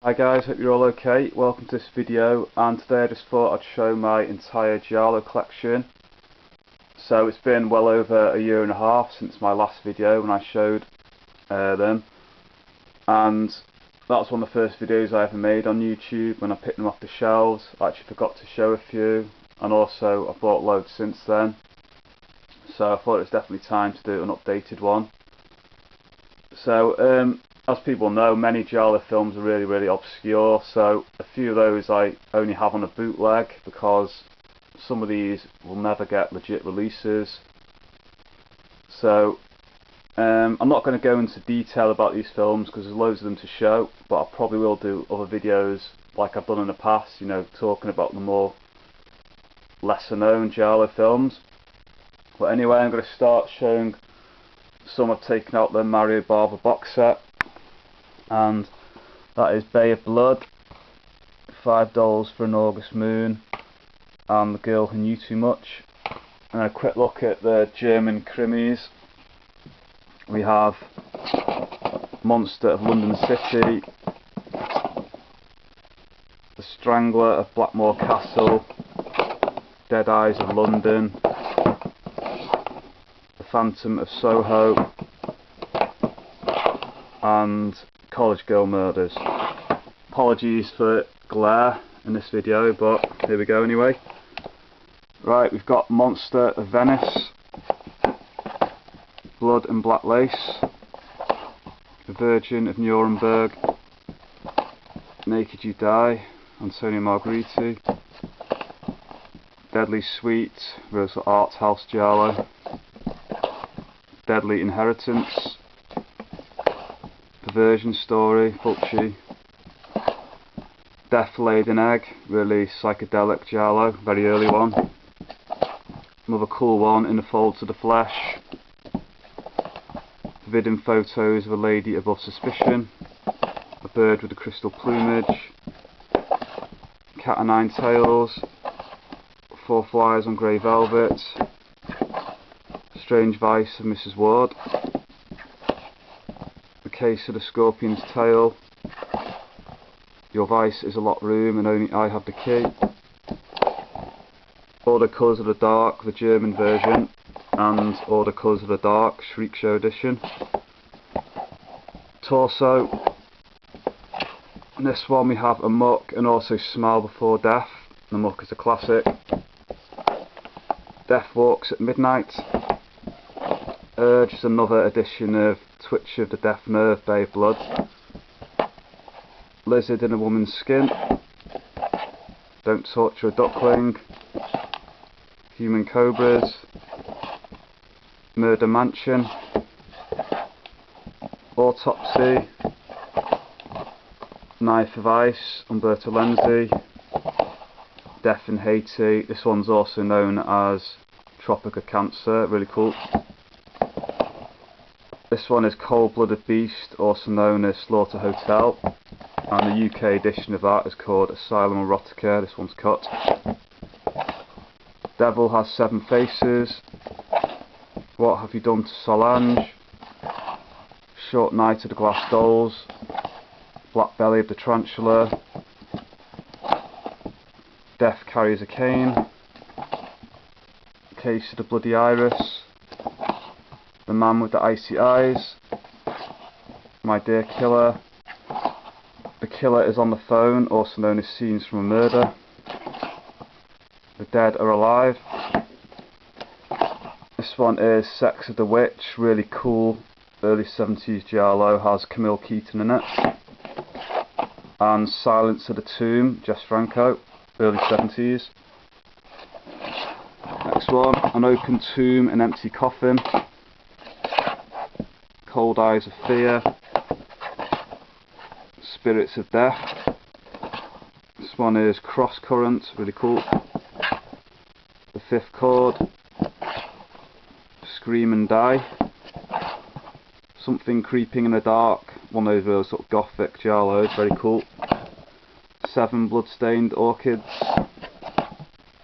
Hi guys, hope you're all okay. Welcome to this video, and today I just thought I'd show my entire Giallo collection. So it's been well over a year and a half since my last video when I showed them, and that was one of the first videos I ever made on YouTube when I picked them off the shelves. I actually forgot to show a few, and also I bought loads since then, so I thought it was definitely time to do an updated one. So as people know, many Giallo films are really obscure, so a few of those I only have on a bootleg because some of these will never get legit releases. So I'm not going to go into detail about these films because there's loads of them to show, but I probably will do other videos like I've done in the past, you know, talking about the more lesser known Giallo films. But anyway, I'm going to start showing some I've taken out the Mario Bava box set, and that is Bay of Blood, $5 for an August Moon, and The Girl Who Knew Too Much. And a quick look at the German krimis. We have Monster of London City, The Strangler of Blackmore Castle, Dead Eyes of London, The Phantom of Soho, and College Girl Murders. Apologies for glare in this video, but here we go anyway. Right, we've got Monster of Venice, Blood and Black Lace, The Virgin of Nuremberg, Naked You Die, Antonio Margheriti, Deadly Sweet, Rosa Art House Giallo, Deadly Inheritance, Perversion Story, Fulci, Death Laid an Egg, really psychedelic Giallo, very early one. Another cool one, In the Folds of the Flesh, Forbidden Photos of a Lady Above Suspicion, A Bird with a Crystal Plumage, Cat o' Nine Tails, Four Flies on Grey Velvet, Strange Vice of Mrs. Ward, The Case of the Scorpion's Tail, Your Vice is a Locked Room and Only I Have the Key, All the Colours of the Dark, the German version, and All the Colours of the Dark, Shriek Show edition. Torso. In this one we have Amok and also Smile Before Death. Amok is a classic. Death Walks at Midnight. Urge is another edition of Twitch of the Death Nerve, Bay of Blood. Lizard in a Woman's Skin, Don't Torture a Duckling, Human Cobras, Murder Mansion, Autopsy, Knife of Ice, Umberto Lenzi, Death in Haiti. This one's also known as Tropic of Cancer, really cool. This one is Cold Blooded Beast, also known as Slaughter Hotel, and the UK edition of that is called Asylum Erotica. This one's cut. Devil Has Seven Faces, What Have You Done to Solange, Short Night of the Glass Dolls, Black Belly of the Tarantula, Death Carries a Cane, Case of the Bloody Iris, The Man with the Icy Eyes, My Dear Killer, The Killer is on the Phone, also known as Scenes from a Murder, The Dead Are Alive. This one is Sex of the Witch, really cool, early 70s Giallo, has Camille Keaton in it. And Silence of the Tomb, Jess Franco, early 70s. Next one, An Open Tomb, An Empty Coffin, Cold Eyes of Fear, Spirits of Death. This one is Cross Current, really cool. The Fifth Chord, Scream and Die, Something Creeping in the Dark, one of those sort of gothic giallos, very cool. Seven Bloodstained Orchids,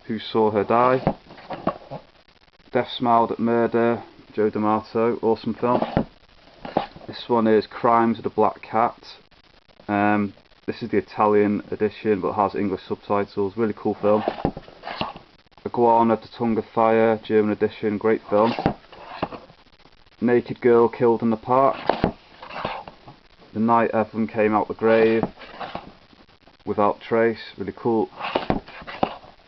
Who Saw Her Die, Death Smiled at Murder, Joe D'Amato, awesome film. This one is Crimes of the Black Cat. This is the Italian edition but has English subtitles. Really cool film. Iguana, The Tongue of Fire, German edition, great film. Naked Girl Killed in the Park. The Night Evan Came Out the Grave, Without Trace, really cool.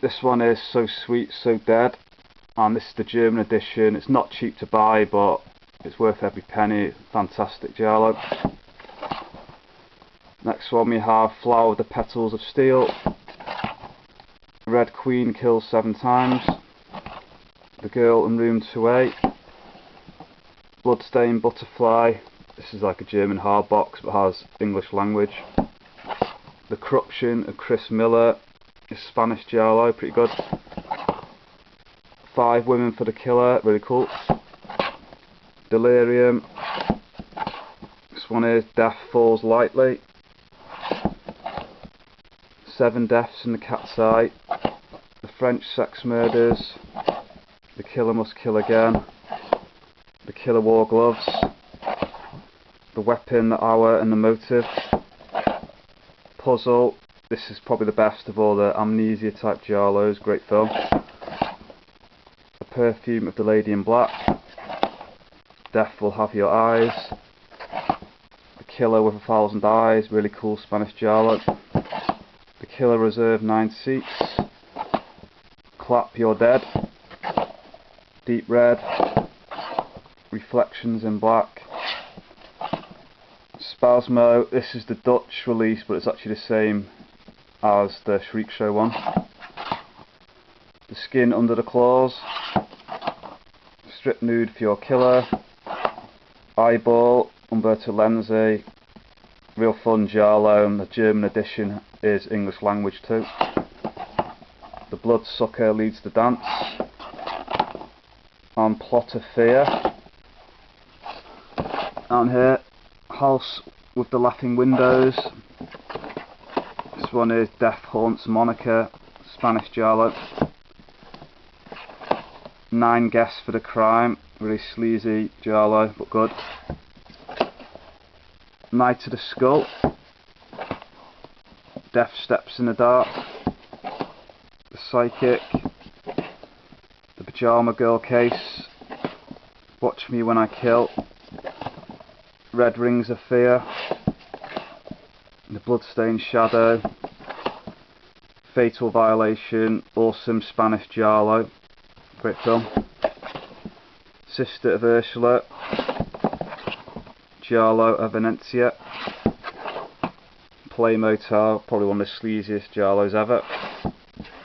This one is So Sweet, So Dead, and this is the German edition. It's not cheap to buy, but it's worth every penny. Fantastic Giallo. Next one we have Flower with the Petals of Steel. Red Queen Kills 7 Times. The Girl in Room 2A. Bloodstained Butterfly. This is like a German hard box but has English language. The Corruption of Chris Miller is Spanish Giallo, pretty good. 5 Women for the Killer, really cool. Delirium. This one is Death Falls Lightly. 7 Deaths in the Cat's Eye. The French Sex Murders. The Killer Must Kill Again. The Killer Wore Gloves. The Weapon, The Hour and the Motive. Puzzle. This is probably the best of all the amnesia type giallos. Great film. The Perfume of the Lady in Black. Death Will Have Your Eyes. The Killer with 1,000 Eyes. Really cool Spanish giallo. The Killer Reserved 9 Seats. Clap You're Dead. Deep Red. Reflections in Black. Spasmo. This is the Dutch release, but it's actually the same as the Shriek Show one. The Skin Under the Claws. Strip Nude for Your Killer. Eyeball, Umberto Lenzi. Real fun giallo, and the German edition is English language too. The Bloodsucker Leads the Dance. And Plot of Fear. Down here, House with the Laughing Windows. This one is Death Haunts Monica, Spanish giallo. 9 Guests for the Crime, really sleazy giallo but good. Night of the Skull. Death Steps in the Dark. The Psychic. The Pyjama Girl Case. Watch Me When I Kill. Red Rings of Fear. The Bloodstained Shadow. Fatal Violation. Awesome Spanish giallo. Great film. Sister of Ursula. Giallo of Venezia. Play Motel, probably one of the sleaziest giallos ever.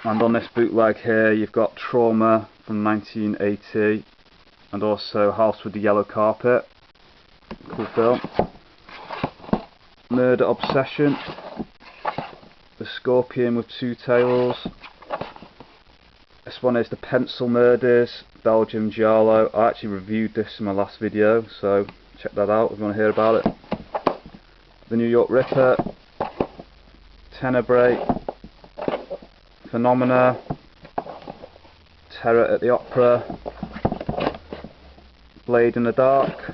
And on this bootleg here you've got Trauma from 1980 and also House with the Yellow Carpet. Cool film. Murder Obsession. The Scorpion with Two Tails. This one is The Pencil Murders, Belgium giallo. I actually reviewed this in my last video, so check that out if you want to hear about it. The New York Ripper. Tenebrae. Phenomena. Terror at the Opera. Blade in the Dark.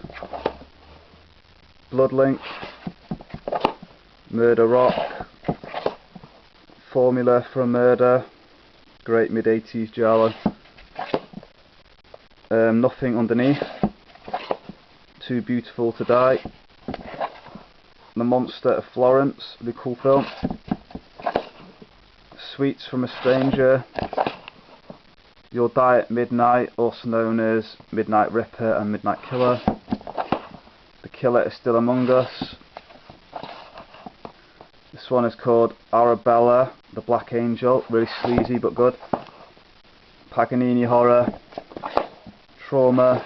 Bloodlink. Murder Rock. Formula for a Murder. Great mid-80s giallo. Nothing Underneath. Too Beautiful to Die. The Monster of Florence, really cool film. Sweets from a Stranger. You'll Die at Midnight, also known as Midnight Ripper and Midnight Killer. The Killer Is Still Among Us. This one is called Arabella, the Black Angel, really sleazy but good. Paganini Horror. Trauma.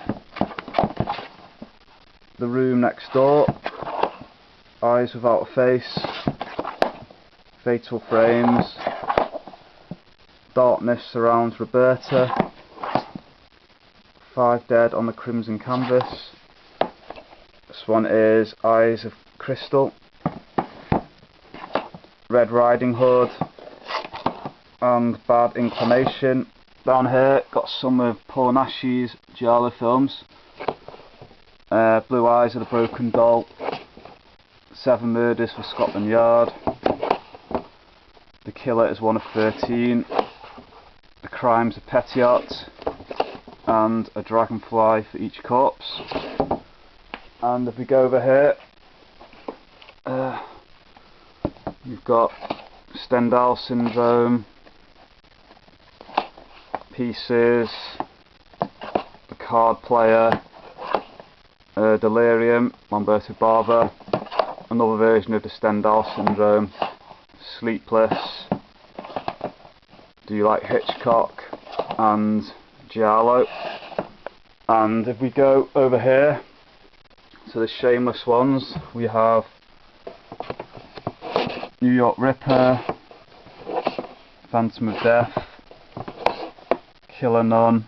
The Room Next Door. Eyes Without a Face. Fatal Frames. Darkness Surrounds Roberta. 5 Dead on the Crimson Canvas. This one is Eyes of Crystal. Red Riding Hood. And Bad Inclination. Down here got some of Paul Nash's giallo films. Blue Eyes of the Broken Doll. 7 Murders for Scotland Yard. The killer is one of 13. The crimes are Petiot, and a dragonfly for each corpse. And if we go over here, you've got Stendhal syndrome, pieces, the card player, delirium, Lamberto Bava, another version of the Stendhal syndrome, sleepless, do you like Hitchcock, and Giallo. And if we go over here to the shameless ones, we have New York Ripper, Phantom of Death, Killer Nun.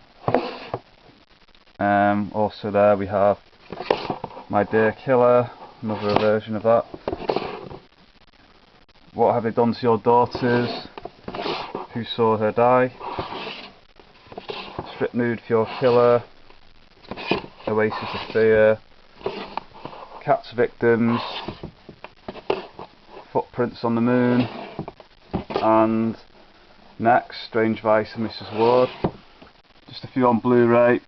Also there we have My Dear Killer, another version of that. What Have They Done to Your Daughters? Who Saw Her Die? Strip Nude for Your Killer, Oasis of Fear, Cat's Victims, Footprints on the Moon, and next, Strange Vice of Mrs. Ward. Just a few on Blu-ray.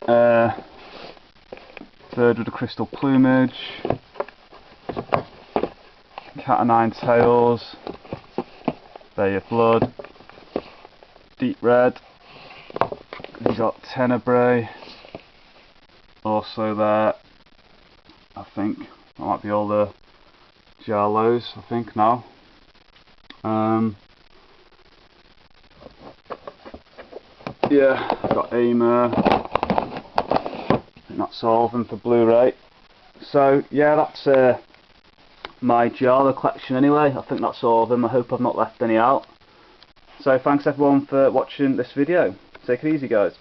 Third with the Crystal Plumage, Cat o' Nine Tails, Bay of Blood, Deep Red. We've got Tenebrae. Also there, I think that might be all the Giallos, I think now. Yeah, I've got Aimer. I think that's all of them for Blu-ray. So yeah, that's my Giallo collection anyway. I think that's all of them. I hope I've not left any out. So thanks everyone for watching this video. Take it easy, guys.